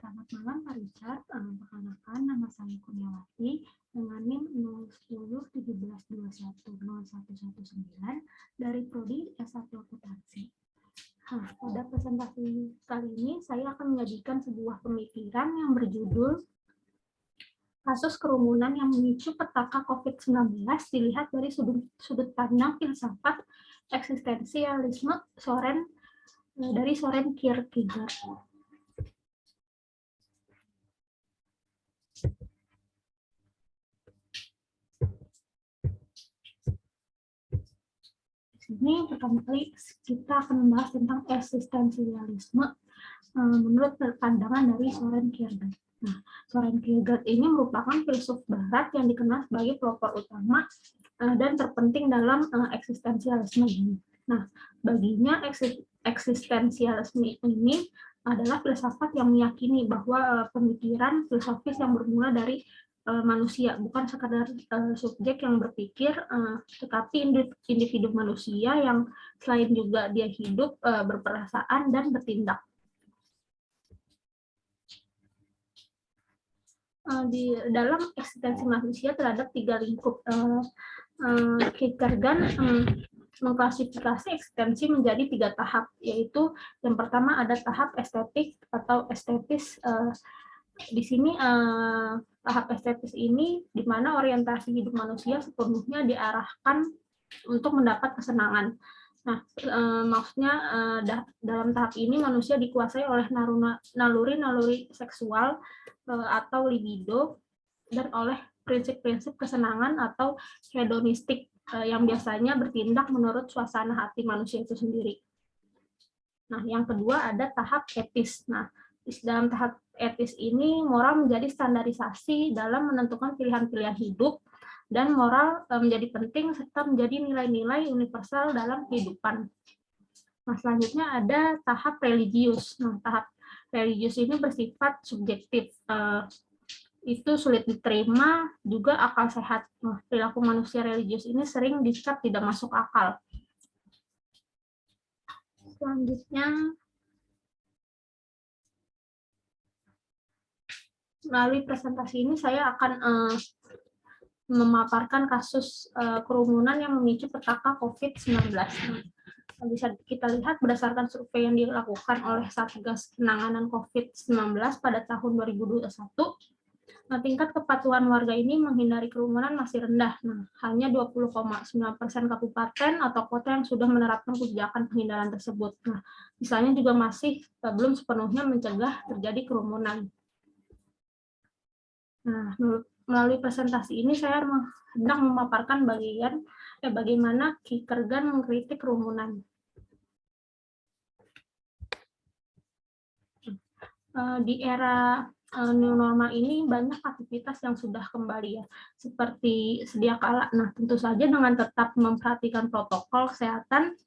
Selamat malam Pak Richard. Perkenalkan, nama saya Kurniawati dengan NIM 010-1721-0119 dari Prodi S1 Akuntansi. Pada presentasi kali ini saya akan menyajikan sebuah pemikiran yang berjudul kasus kerumunan yang memicu petaka COVID-19 dilihat dari sudut pandang filsafat eksistensialisme dari Soren Kierkegaard. Ini pertama kali kita akan membahas tentang eksistensialisme menurut pandangan dari Soren Kierkegaard. Nah, Soren Kierkegaard ini merupakan filsuf Barat yang dikenal sebagai pelopor utama dan terpenting dalam eksistensialisme ini. Nah, baginya eksistensialisme ini adalah filsafat yang meyakini bahwa pemikiran filosofis yang bermula dari manusia, bukan sekadar subjek yang berpikir, tetapi individu manusia yang selain juga dia hidup, berperasaan, dan bertindak. Di dalam eksistensi manusia terhadap 3 lingkup. Kierkegaard mengklasifikasi eksistensi menjadi 3 tahap, yaitu yang pertama ada tahap estetik atau estetis. Di sini tahap estetis ini di mana orientasi hidup manusia sepenuhnya diarahkan untuk mendapat kesenangan. Nah, maksudnya dalam tahap ini manusia dikuasai oleh naluri-naluri seksual atau libido dan oleh prinsip-prinsip kesenangan atau hedonistik yang biasanya bertindak menurut suasana hati manusia itu sendiri. Nah, yang kedua ada tahap etis. Nah, dalam tahap etis ini moral menjadi standarisasi dalam menentukan pilihan-pilihan hidup, dan moral menjadi penting serta menjadi nilai-nilai universal dalam kehidupan. Nah, selanjutnya ada tahap religius. Nah, tahap religius ini bersifat subjektif. Itu sulit diterima, juga akal sehat. Nah, perilaku manusia religius ini sering dicap tidak masuk akal. Selanjutnya, melalui presentasi ini saya akan memaparkan kasus kerumunan yang memicu petaka COVID-19. Bisa kita lihat berdasarkan survei yang dilakukan oleh Satgas Penanganan COVID-19 pada tahun 2021, tingkat kepatuhan warga ini menghindari kerumunan masih rendah. Nah, hanya 20,9% kabupaten atau kota yang sudah menerapkan kebijakan penghindaran tersebut. Nah, misalnya juga masih belum sepenuhnya mencegah terjadi kerumunan. Nah, melalui presentasi ini saya hendak memaparkan bagaimana Kierkegaard mengkritik kerumunan. Di era new normal ini banyak aktivitas yang sudah kembali ya, seperti sedia kala. Nah, tentu saja dengan tetap memperhatikan protokol kesehatan,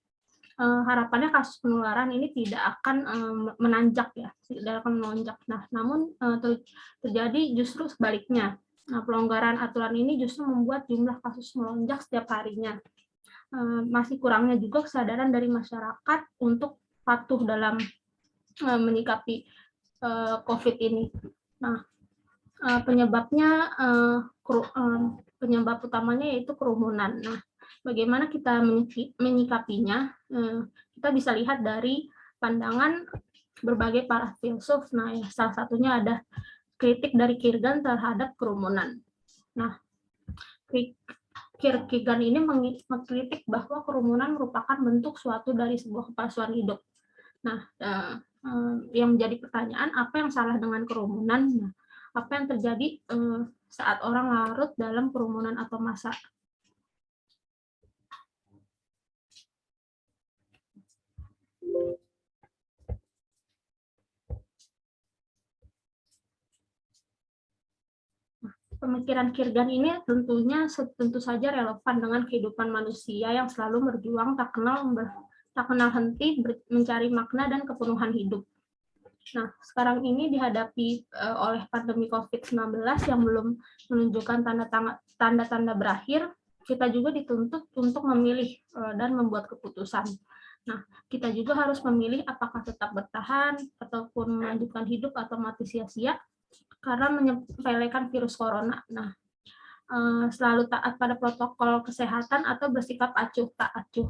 harapannya kasus penularan ini tidak akan menanjak ya, tidak akan melonjak. Nah, namun terjadi justru sebaliknya. Nah, pelonggaran aturan ini justru membuat jumlah kasus melonjak setiap harinya. Masih kurangnya juga kesadaran dari masyarakat untuk patuh dalam menyikapi COVID ini. Nah, penyebab utamanya yaitu kerumunan. Nah, bagaimana kita menyikapinya? Kita bisa lihat dari pandangan berbagai para filsuf. Nah, ya, salah satunya ada kritik dari Kierkegaard terhadap kerumunan. Nah, Kierkegaard ini mengkritik bahwa kerumunan merupakan bentuk suatu dari sebuah kepalsuan hidup. Nah, yang menjadi pertanyaan, apa yang salah dengan kerumunan? Nah, apa yang terjadi saat orang larut dalam kerumunan atau massa? Pemikiran Kierkegaard ini tentu saja relevan dengan kehidupan manusia yang selalu berjuang tak kenal henti mencari makna dan kepenuhan hidup. Nah, sekarang ini dihadapi oleh pandemi COVID-19 yang belum menunjukkan tanda-tanda berakhir, kita juga dituntut untuk memilih dan membuat keputusan. Nah, kita juga harus memilih apakah tetap bertahan ataupun melanjutkan hidup atau mati sia-sia karena menyepelekan virus corona. Nah, selalu taat pada protokol kesehatan atau bersikap acuh tak acuh.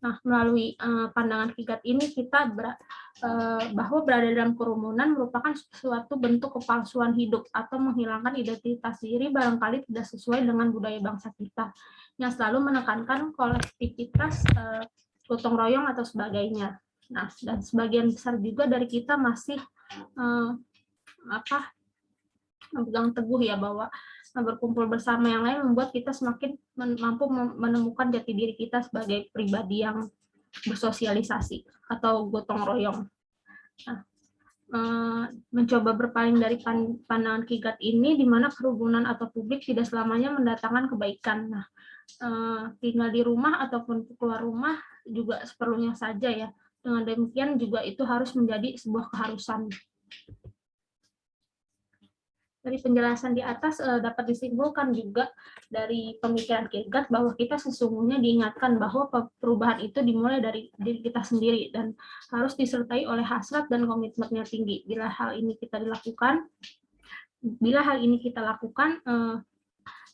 Nah, melalui pandangan Kigat ini kita bahwa berada dalam kerumunan merupakan suatu bentuk kepalsuan hidup atau menghilangkan identitas diri barangkali tidak sesuai dengan budaya bangsa kita yang selalu menekankan kolektivitas, gotong royong atau sebagainya. Nah, dan sebagian besar juga dari kita masih memegang teguh ya bahwa berkumpul bersama yang lain membuat kita semakin mampu menemukan jati diri kita sebagai pribadi yang bersosialisasi atau gotong royong. Nah, mencoba berpaling dari pandangan Kigat ini di mana kerumunan atau publik tidak selamanya mendatangkan kebaikan. Nah, tinggal di rumah ataupun keluar rumah juga seperlunya saja ya. Dengan demikian juga itu harus menjadi sebuah keharusan. Dari penjelasan di atas dapat disimpulkan juga dari pemikiran Kierkegaard bahwa kita sesungguhnya diingatkan bahwa perubahan itu dimulai dari diri kita sendiri dan harus disertai oleh hasrat dan komitmennya tinggi. Bila hal ini kita lakukan,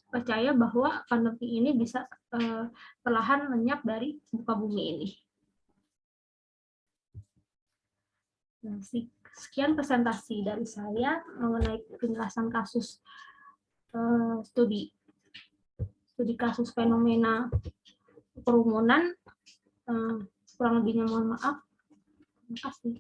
percaya bahwa pandemi ini bisa perlahan lenyap dari muka bumi ini. Sekian presentasi dari saya mengenai penjelasan kasus studi kasus fenomena kerumunan. Kurang lebihnya mohon maaf. Terima kasih.